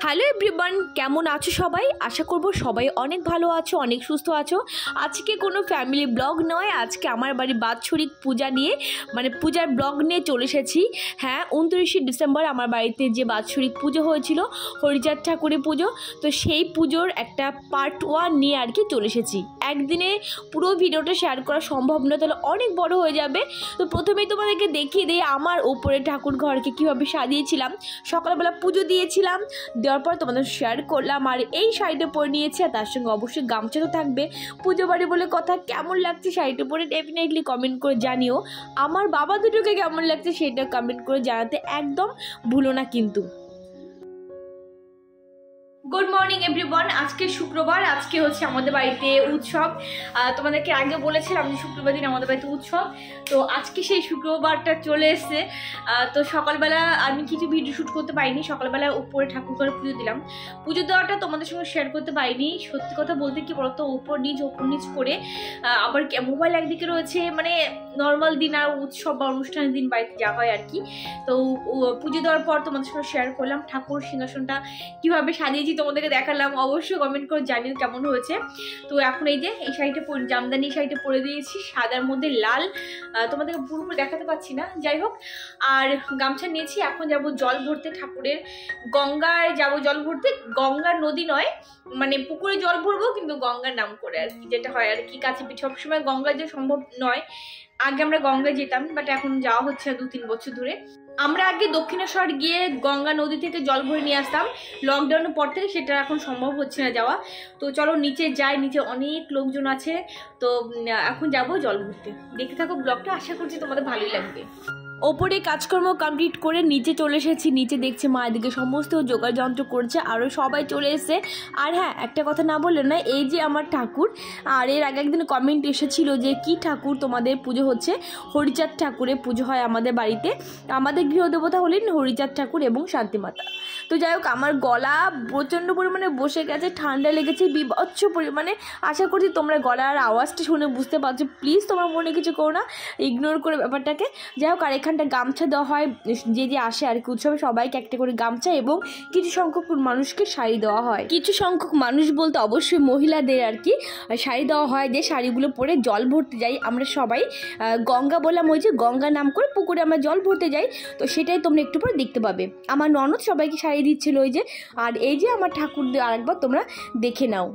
Hello everyone, কেমন আছো সবাই? আশা করব সবাই অনেক ভালো আছো, অনেক সুস্থ আছো। আজকে কোনো ফ্যামিলি ব্লগ নয়, আজকে আমার বাড়ির বাৎসরিক পূজা নিয়ে পূজার ব্লগ নিয়ে চলে এসেছি। হ্যাঁ, 29শে ডিসেম্বর আমার বাড়িতে যে বাৎসরিক পুজো হয়েছিল, হরিচাঁদ ঠাকুরের পুজো, তো সেই পুজোর একটা পার্ট 1 নিয়ে আর কি চলে এসেছি। একদিনে পুরো ভিডিওটা শেয়ার করা সম্ভব নয়, তাহলে অনেক বড় হয়ে যাবে। তো প্রথমেই তোমাদেরকে দেখিয়ে দিই আমার ওপরে ঠাকুর ঘরকে কীভাবে সাজিয়েছিলাম। সকালবেলা পুজো দিয়েছিলাম, দেওয়ার পর তোমাদের শেয়ার করলাম। আর এই শাড়িটা পরে নিয়েছি, আর তার সঙ্গে অবশ্যই গামছা তো থাকবে। পুজো বাড়ি বলে কথা, কেমন লাগছে শাড়িটা পরে ডেফিনেটলি কমেন্ট করে জানিও। আমার বাবা দুটোকে কেমন লাগছে সেটা কমেন্ট করে জানাতে একদম ভুলো না কিন্তু। Good morning everyone. আজকে শুক্রবার, আজকে হচ্ছে আমাদের বাড়িতে উৎসব। তোমাদেরকে আগে বলেছিলাম যে শুক্রবার দিন আমাদের বাড়িতে উৎসব, তো আজকে সেই শুক্রবারটা চলে এসছে। তো সকালবেলা আমি কিছু ভিডিও শ্যুট করতে পারিনি, সকালবেলা উপরে ঠাকুর ঘরে পুজো দিলাম। পুজো দেওয়াটা তোমাদের সঙ্গে শেয়ার করতে পারিনি। সত্যি কথা বলতে কি বলতো, ওপর নিচ করে আবার মোবাইল একদিকে রয়েছে, মানে নর্মাল দিন আর উৎসব বা অনুষ্ঠানের দিন বাড়িতে যাওয়া হয় আর কি। তো পুজো দেওয়ার পর তোমাদের সঙ্গে শেয়ার করলাম ঠাকুর সিংহাসনটা কীভাবে সাজিয়েছি, তোমাদেরকে দেখালাম। অবশ্যই কমেন্ট করে জানিও কেমন হয়েছে। তো এখন এই যে এই শাড়িটা জামদানি শাড়িটা পরে দিয়েছি, সাদার মধ্যে লাল, তোমাদেরকে পুরোপুরি দেখাতে পাচ্ছি না, যাই হোক। আর গামছা নিয়েছি, এখন যাব জল ভরতে ঠাকুরের। গঙ্গায় যাব জল ভরতে, গঙ্গার নদী নয়, মানে পুকুরে জল ভরবো কিন্তু গঙ্গার নাম করে আর কি, যেটা হয় আর কি। কাছে পিঠে সবসময় গঙ্গায় যে সম্ভব নয়। আগে আমরা গঙ্গায় যেতাম, বাট এখন যাওয়া হচ্ছে 2-3 বছর ধরে। আমরা আগে দক্ষিণেশ্বর গিয়ে গঙ্গা নদী থেকে জল ভরে নিয়ে আসতাম, লকডাউনের পর থেকে সেটা এখন সম্ভব হচ্ছে না যাওয়া। তো চলো নিচে যাই, নিচে অনেক লোকজন আছে, তো এখন যাব জল ভরতে। দেখতে থাকো ব্লগটা, আশা করছি তোমাদের ভালোই লাগবে। ওপরে কাজকর্ম কমপ্লিট করে নিচে চলে এসেছি। নিচে দেখছি মা এদিকে সমস্ত জোগাড় যন্ত্র করছে, আরও সবাই চলে এসেছে। আর হ্যাঁ, একটা কথা না বললে না, এই যে আমার ঠাকুর। আর এর আগে একদিন কমেন্ট এসেছিল যে কি ঠাকুর তোমাদের পুজো হচ্ছে। হরিচাঁদ ঠাকুরের পুজো হয় আমাদের বাড়িতে। আমাদের গৃহদেবতা হলেন হরিচাঁদ ঠাকুর এবং শান্তিমাতা। তো যাই হোক, আমার গলা প্রচণ্ড পরিমাণে বসে গেছে, ঠান্ডা লেগেছে বিভৎস পরিমাণে। আশা করছি তোমরা গলার আওয়াজটা শুনে বুঝতে পারছো। প্লিজ তোমার মনে কিছু করো না, ইগনোর করে ব্যাপারটাকে। যাই হোক, আর এখানটা গামছা দেওয়া হয়, যে আসে আর কি উৎসবে সবাইকে একটা করে গামছা এবং কিছু সংখ্যক মানুষকে শাড়ি দেওয়া হয়। কিছু সংখ্যক মানুষ বলতে অবশ্যই মহিলাদের আর কি শাড়ি দেওয়া হয়, যে শাড়িগুলো পরে জল ভরতে যাই আমরা সবাই। গঙ্গা বললাম, ওই যে গঙ্গা নাম করে পুকুরে আমরা জল ভরতে যাই, তো সেটাই তোমরা একটু পরে দেখতে পাবে। আমার ননদ সবাইকে শাড়ি দিচ্ছিল ওই যে। আর এই যে আমার ঠাকুর, আরেকবার তোমরা দেখে নাও।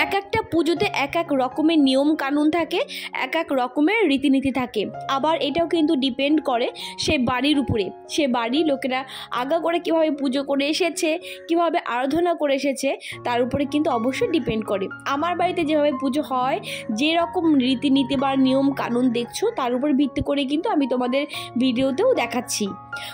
এক একটা পুজোতে এক এক রকমের নিয়ম কানুন থাকে, এক এক রকমের রীতিনীতি থাকে। আবার এটাও কিন্তু ডিপেন্ড করে সে বাড়ির উপরে, সে বাড়ির লোকেরা আগা করে কীভাবে পুজো করে এসেছে, কীভাবে আরাধনা করে এসেছে, তার উপরে কিন্তু অবশ্যই ডিপেন্ড করে। আমার বাড়িতে যেভাবে পুজো হয়, যে রকম রীতিনীতি বা নিয়ম কানুন দেখছো, তার উপর ভিত্তি করে কিন্তু আমি তোমাদের ভিডিওতেও দেখাচ্ছি।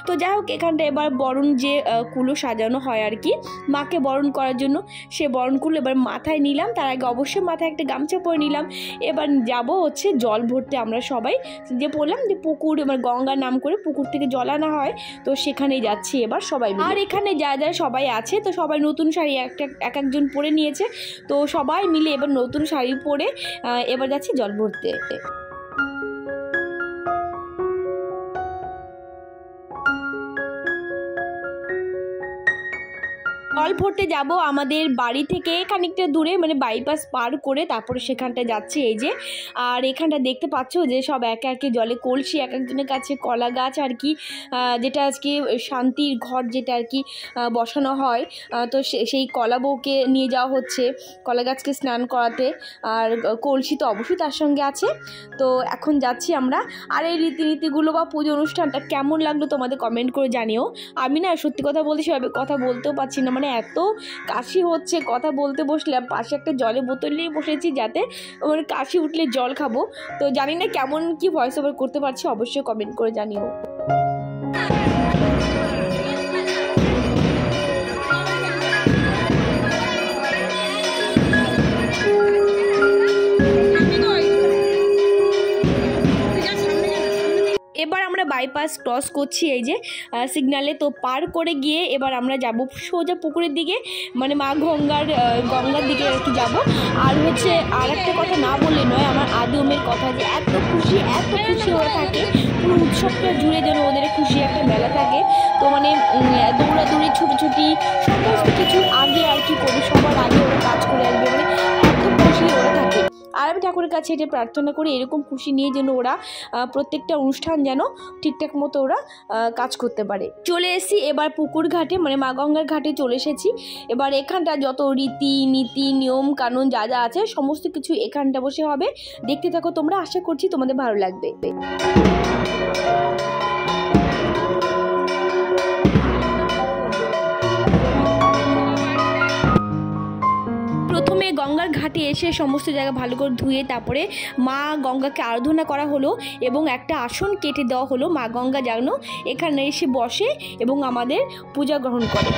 তো যাই হোক, এখানটা এবার বরণ যে কুলো সাজানো হয় আর কি, মাকে বরণ করার জন্য, সে বরণ কুলো এবার মাথায় নিলাম। তার আগে অবশ্যই মাথায় একটা গামছা পরে নিলাম। এবার যাব হচ্ছে জল ভরতে। আমরা সবাই যে বললাম যে পুকুর, এবার গঙ্গার নাম করে পুকুর থেকে জল আনা হয়, তো সেখানেই যাচ্ছি এবার সবাই। আর এখানে যা যা সবাই আছে, তো সবাই নতুন শাড়ি এক একজন পরে নিয়েছে, তো সবাই মিলে এবার নতুন শাড়ি পরে এবার যাচ্ছি জল ভরতে। জল ভরতে যাব আমাদের বাড়ি থেকে খানিকটা দূরে, মানে বাইপাস পার করে, তারপরে সেখানটা যাচ্ছে এই যে। আর এখানটা দেখতে পাচ্ছ যে সব একে একে জলে কলসি, এক একজনের কাছে কলা গাছ আর কি, যেটা আজকে শান্তির ঘর যেটা আর কি বসানো হয়, তো সেই কলা বউকে নিয়ে যাওয়া হচ্ছে কলা গাছকে স্নান করাতে। আর কলসি তো অবশ্যই তার সঙ্গে আছে। তো এখন যাচ্ছি আমরা। আর এই রীতিনীতিগুলো বা পুজো অনুষ্ঠানটা কেমন লাগলো তোমাদের কমেন্ট করে জানিও। আমি না সত্যি কথা বলতে সেভাবে কথা বলতেও পারছি না, মানে এত কাশি হচ্ছে, কথা বলতে বসলাম পাশে একটা জলের বোতল নিয়ে বসেছি, যাতে ওর কাশি উঠলে জল খাবো। তো জানি না কেমন কি ভয়েস ওভার করতে পারছি, অবশ্যই কমেন্ট করে জানিও। এবার আমরা বাইপাস ক্রস করছি এই যে সিগনালে, তো পার করে গিয়ে এবার আমরা যাব সোজা পুকুরের দিকে, মানে মা গঙ্গার দিকে আর কি যাবো। আর হচ্ছে আর একটা কথা না বললে নয়, আমার আদমের কথা যে এত খুশি ওরা থাকে, পুরো উৎসবটা জুড়ে যেন ওদের খুশি একটা মেলা থাকে। তো মানে দৌড়াদৌড়ি ছুটোছুটি সমস্ত কিছুর আগে আর কি করে সবার আগে ওরা কাজ করে আসবে, মানে এত খুশি ওরা থাকে। আর আমি ঠাকুরের কাছে এটা প্রার্থনা করি এরকম খুশি নিয়ে যেন ওরা প্রত্যেকটা অনুষ্ঠান যেন ঠিকঠাক মতো ওরা কাজ করতে পারে। চলে এসেছি এবার পুকুর ঘাটে, মানে মা গঙ্গার ঘাটে চলে এসেছি। এবার এখানটা যত রীতি নীতি নিয়ম কানুন যা যা আছে সমস্ত কিছু এখানটা বসে হবে। দেখতে থাকো তোমরা, আশা করছি তোমাদের ভালো লাগবে। প্রথমে গঙ্গার ঘাটে এসে সমস্ত জায়গা ভালো করে ধুয়ে তারপরে মা গঙ্গাকে আরাধনা করা হলো এবং একটা আসন কেটে দেওয়া হলো। মা গঙ্গা যেন এখানে এসে বসে এবং আমাদের পূজা গ্রহণ করে।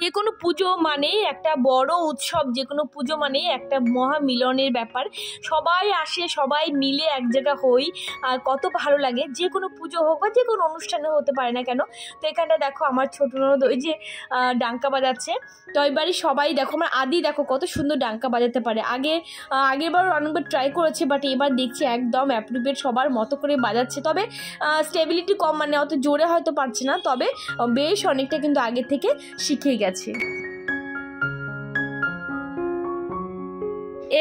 যে কোনো পুজো মানে একটা বড় উৎসব, যে কোনো পুজো মানে একটা মহা মিলনের ব্যাপার। সবাই আসে, সবাই মিলে এক জায়গা হই, আর কত ভালো লাগে। যে কোনো পুজো হোক বা যে কোনো অনুষ্ঠানে হতে পারে না কেন। তো এখানটা দেখো আমার ছোট ননদ ওই যে ডাঙ্কা বাজাচ্ছে। তো এবারই সবাই দেখো, আমার আদি দেখো কত সুন্দর ডাঙ্কা বাজাতে পারে। আগেরবার অনেকবার ট্রাই করেছে, বাট এবার দেখছি একদম অ্যাপ্রোপ্রিয়েট সবার মতো করে বাজাচ্ছে। তবে স্টেবিলিটি কম, মানে অত জোরে হয়তো পারছে না, তবে বেশ অনেকটা কিন্তু আগে থেকে শিখে গেছে।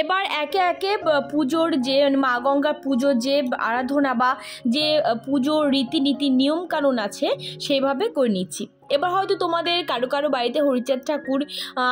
এবার একে একে পুজোর যে মা গঙ্গার পুজোর যে আরাধনা বা যে পুজোর রীতিনীতি নিয়ম কানুন আছে সেইভাবে করে নিচ্ছি। এবার হয়তো তোমাদের কারো কারো বাড়িতে হরিচাঁদ ঠাকুর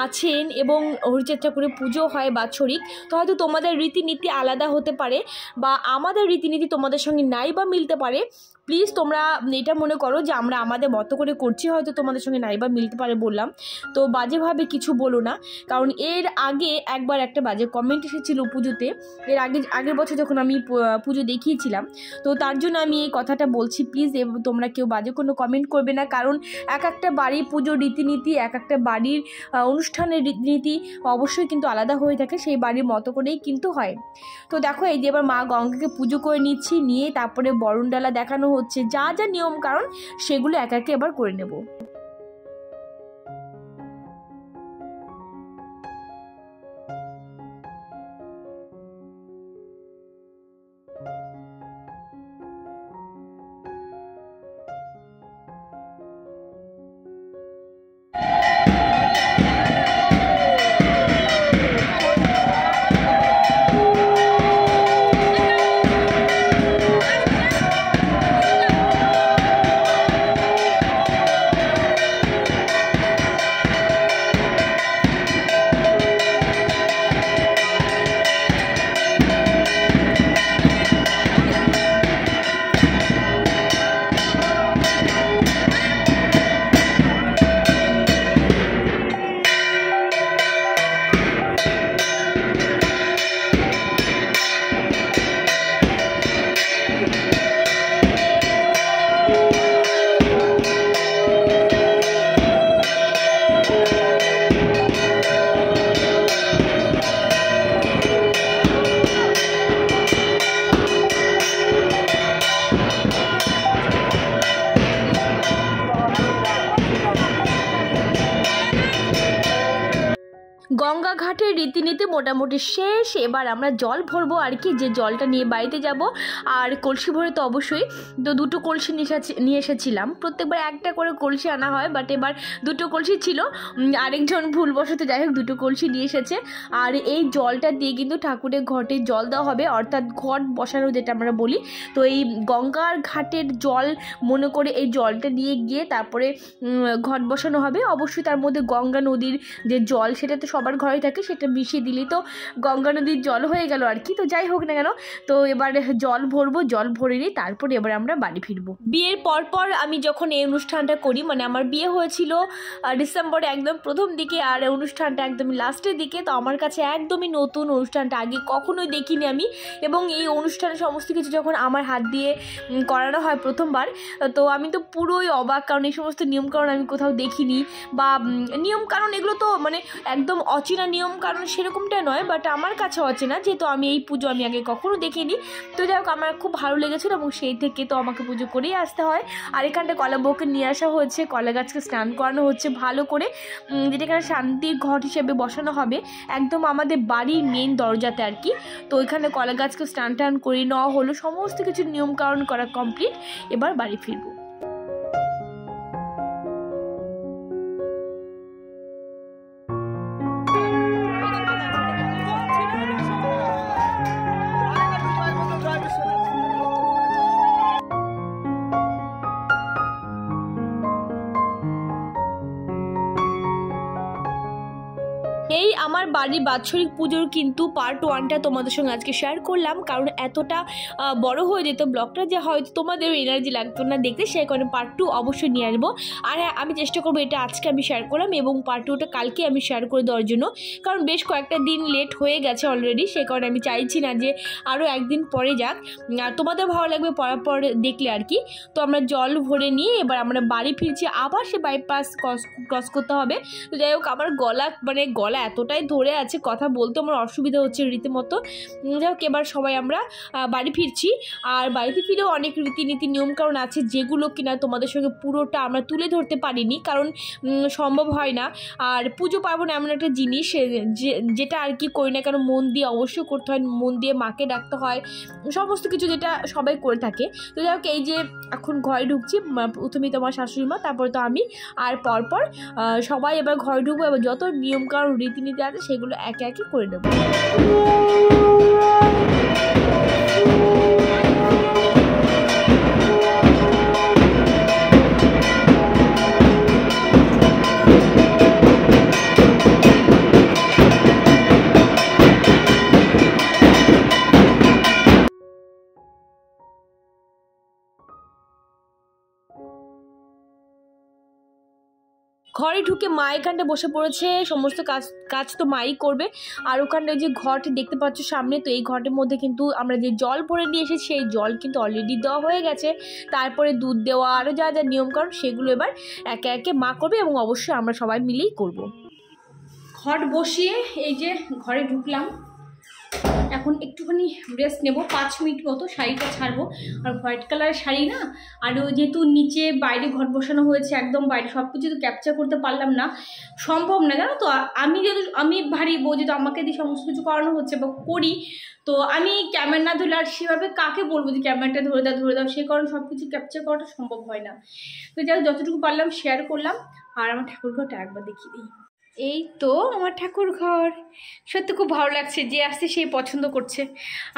আছেন এবং হরিচাঁদ ঠাকুরের পুজো হয় বাৎসরিক, তো হয়তো তোমাদের রীতিনীতি আলাদা হতে পারে বা আমাদের রীতিনীতি তোমাদের সঙ্গে নাই বা মিলতে পারে। প্লিজ তোমরা এটা মনে করো যে আমরা আমাদের মতো করে করছি, হয়তো তোমাদের সঙ্গে নাই বা মিলতে পারে বললাম, তো বাজেভাবে কিছু বলো না। কারণ এর আগে একবার একটা বাজে কমেন্ট এসেছিলো পুজোতে, এর আগের বছর যখন আমি পুজো দেখিয়েছিলাম, তো তার জন্য আমি এই কথাটা বলছি। প্লিজ তোমরা কেউ বাজে কোনো কমেন্ট করবে না, কারণ এক একটা বাড়ির পুজোর রীতিনীতি, এক একটা বাড়ির অনুষ্ঠানের রীতিনীতি অবশ্যই কিন্তু আলাদা হয়ে থাকে, সেই বাড়ির মতো করেই কিন্তু হয়। তো দেখো এই যে এবার মা গঙ্গাকে পুজো করে নিচ্ছি, নিয়ে তারপরে বরণডালা দেখানো হচ্ছে, যা যা নিয়ম কারণ সেগুলো একে একে এবার করে নেব। গঙ্গা ঘাটের রীতিনীতি মোটামুটি শেষ। এবার আমরা জল ভরবো আর কি, যে জলটা নিয়ে বাড়িতে যাব। আর কলসি ভরে তো অবশ্যই, তো দুটো কলসি নিয়ে এসেছিলাম। প্রত্যেকবার একটা করে কলসি আনা হয়, বাট এবার দুটো কলসি ছিল, আরেকজন ভুলবশত যাই হোক দুটো কলসি নিয়ে এসেছে। আর এই জলটা দিয়ে কিন্তু ঠাকুরের ঘটে জল দেওয়া হবে, অর্থাৎ ঘট বসানো যেটা আমরা বলি। তো এই গঙ্গার ঘাটের জল মনে করে এই জলটা নিয়ে গিয়ে তারপরে ঘট বসানো হবে। অবশ্যই তার মধ্যে গঙ্গা নদীর যে জল সেটা তো সবার ঘরে থাকে সেটা মিশিয়ে দিলেই তো গঙ্গা নদীর জল হয়ে গেল আর কি। তো যাই হোক না কেন, তো এবার জল ভরবো, জল ভরে নিই, তারপর এবার আমরা বাড়ি ফিরবো। বিয়ের পর আমি যখন এই অনুষ্ঠানটা করি, মানে আমার বিয়ে হয়েছিল ডিসেম্বরে একদম প্রথম দিকে, আর অনুষ্ঠানটা একদম লাস্টের দিকে, তো আমার কাছে একদমই নতুন অনুষ্ঠানটা, আগে কখনোই দেখিনি আমি। এবং এই অনুষ্ঠানে সমস্ত কিছু যখন আমার হাত দিয়ে করানো হয় প্রথমবার, তো আমি তো পুরোই অবাক, কারণ এই সমস্ত নিয়মকানুন আমি কোথাও দেখিনি, বা নিয়মকানুন এগুলো তো মানে একদম অচেনা নিয়মকানুন সেরকমটা নয়, বাট আমার কাছে অচেনা, যেহেতু আমি এই পুজো আমি আগে কখনো দেখিনি। তো যাই হোক, আমার খুব ভালো লেগেছিলো এবং সেই থেকে তো আমাকে পুজো করেই আসতে হয়। আর এখানটা কলা বউকে নিয়ে আসা হয়েছে, কলা গাছকে স্নান করানো হচ্ছে ভালো করে, যেটা এখানে শান্তির ঘট হিসেবে বসানো হবে একদম আমাদের বাড়ির মেন দরজাতে আর কি। তো এখানে কলা গাছকে স্নান টান করে নেওয়া হলো, সমস্ত কিছু নিয়মকানুন করা কমপ্লিট, এবার বাড়ি ফিরবো। এই আমার বাড়ির বাৎসরিক পুজোর কিন্তু পার্ট 1টা তোমাদের সঙ্গে আজকে শেয়ার করলাম, কারণ এতটা বড় হয়ে যেত ব্লগটা যে হয়তো তোমাদের এনার্জি লাগতো না দেখতে, সেই কারণে পার্ট 2 অবশ্যই নিয়ে আসবো। আর হ্যাঁ, আমি চেষ্টা করবো এটা আজকে আমি শেয়ার করলাম এবং পার্ট 2টা কালকে আমি শেয়ার করে দেওয়ার জন্য, কারণ বেশ কয়েকটা দিন লেট হয়ে গেছে অলরেডি, সেই কারণে আমি চাইছি না যে আরও একদিন পরে যাক, তোমাদের ভালো লাগবে পর দেখলে আর কি। তো আমরা জল ভরে নিয়ে এবার আমরা বাড়ি ফিরছি, আবার সে বাইপাস ক্রস করতে হবে। তো যাই হোক, আমার গলা এতটাই ধরে আছে, কথা বলতে আমার অসুবিধা হচ্ছে রীতিমতো। যাই হোক, এবার সবাই আমরা বাড়ি ফিরছি। আর বাড়িতে ফিরেও অনেক রীতিনীতি নিয়মকানুন আছে যেগুলো কিনা তোমাদের সঙ্গে পুরোটা আমরা তুলে ধরতে পারিনি, কারণ সম্ভব হয় না। আর পুজো পার্বণ এমন একটা জিনিস যেটা আর কি করি না কেন মন দিয়ে অবশ্যই করতে হয়, মন দিয়ে মাকে ডাকতে হয়, সমস্ত কিছু যেটা সবাই করে থাকে। তো যাই হোক, এই যে এখন ঘরে ঢুকছি, প্রথমেই তোমার শাশুড়ি মা, তারপরে তো আমি, আর পরপর সবাই এবার ঘরে ঢুকবো, এবার যত নিয়মকানুন রীতিনীতি আছে সেগুলো একে একে করে নেব। ঘরে ঢুকে মা এখানটা বসে পড়েছে, সমস্ত কাজ তো মাই করবে। আর ওখানে যে ঘট দেখতে পাচ্ছ সামনে, তো এই ঘটের মধ্যে কিন্তু আমরা যে জল ভরে নিয়ে এসেছি সেই জল কিন্তু অলরেডি দেওয়া হয়ে গেছে, তারপরে দুধ দেওয়া আরও যা যা নিয়মকানুন সেগুলো এবার একে একে মা করবে এবং অবশ্যই আমরা সবাই মিলেই করব। ঘট বসিয়ে এই যে ঘরে ঢুকলাম, এখন একটুখানি রেস্ট নেব 5 মিনিট মতো, শাড়িটা ছাড়বো। আর হোয়াইট কালারের শাড়ি না, আর যেহেতু নিচে বাইরে ঘট বসানো হয়েছে একদম বাইরে, সব কিছু তো ক্যাপচার করতে পারলাম না, সম্ভব না জানো তো। আমি ভারী বউ, যেহেতু আমাকে দিয়ে সমস্ত কিছু করানো হচ্ছে বা করি, তো আমি ক্যামেরা না ধরলে আর সেভাবে কাকে বলবো যে ক্যামেরাটা ধরে দাও, সেই কারণে সব কিছু ক্যাপচার করাটা সম্ভব হয় না। তো যাই যতটুকু পারলাম শেয়ার করলাম। আর আমার ঠাকুর ঘরটা একবার দেখিয়ে দিই। এই তো আমার ঠাকুর ঘর, সত্যি খুব ভালো লাগছে, যে আসছে সেই পছন্দ করছে।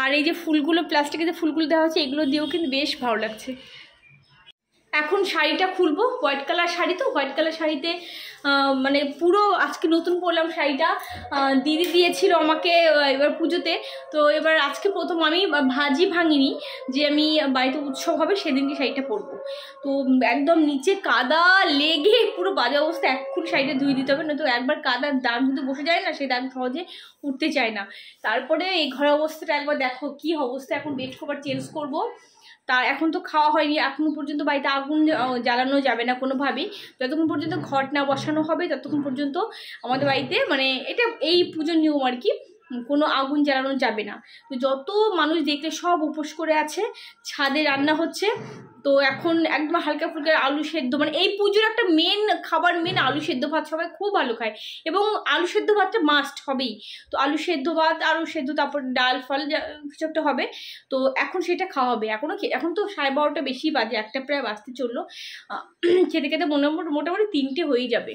আর এই যে ফুলগুলো, প্লাস্টিকের যে ফুলগুলো দেওয়া হচ্ছে, এগুলো দিয়েও কিন্তু বেশ ভালো লাগছে। এখন শাড়িটা খুলবো, হোয়াইট কালার শাড়ি, তো হোয়াইট কালার শাড়িতে মানে পুরো আজকে নতুন পরলাম শাড়িটা, দিদি দিয়েছিল আমাকে এবার পুজোতে। তো এবার আজকে প্রথম আমি ভাঙিনি যে আমি বাড়িতে উৎসব হবে সেদিনকে শাড়িটা পরবো। তো একদম নিচে কাদা লেগে পুরো বাজে অবস্থা, এখন শাড়িটা ধুয়ে দিতে হবে, না তো একবার কাদার দাগ যদি বসে যায় না, সেই দাগ সহজে উঠতে চায় না। তারপরে এই ঘরের অবস্থাটা একবার দেখো কি অবস্থা, এখন বেড কভার চেঞ্জ করবো। তা এখন তো খাওয়া হয়নি, এখনো পর্যন্ত বাড়িতে আগুন জ্বালানো যাবে না কোনোভাবেই, যতক্ষণ পর্যন্ত ঘট না বসানো হবে ততক্ষণ পর্যন্ত আমাদের বাড়িতে, মানে এটা এই পুজোর নিয়ম আর কি, কোনো আগুন জ্বালানো যাবে না। তো যত মানুষ দেখলে সব উপোস করে আছে, ছাদে রান্না হচ্ছে। তো এখন একদম হালকা ফুলকা আলু সেদ্ধ, মানে এই পুজোর একটা মেন খাবার, মেন আলু সেদ্ধ ভাত, সবাই খুব ভালো খায় এবং আলু সেদ্ধ ভাতটা মাস্ট হবেই। তো আলু সেদ্ধ ভাত, আলু সেদ্ধ, তারপর ডাল ফল কিছু একটা হবে। তো এখন সেটা খাওয়া হবে। এখন তো 12:30 বেশি বাজে, 1টা প্রায় বাজতে চললো, খেতে খেতে মোটামুটি 3টে হয়েই যাবে।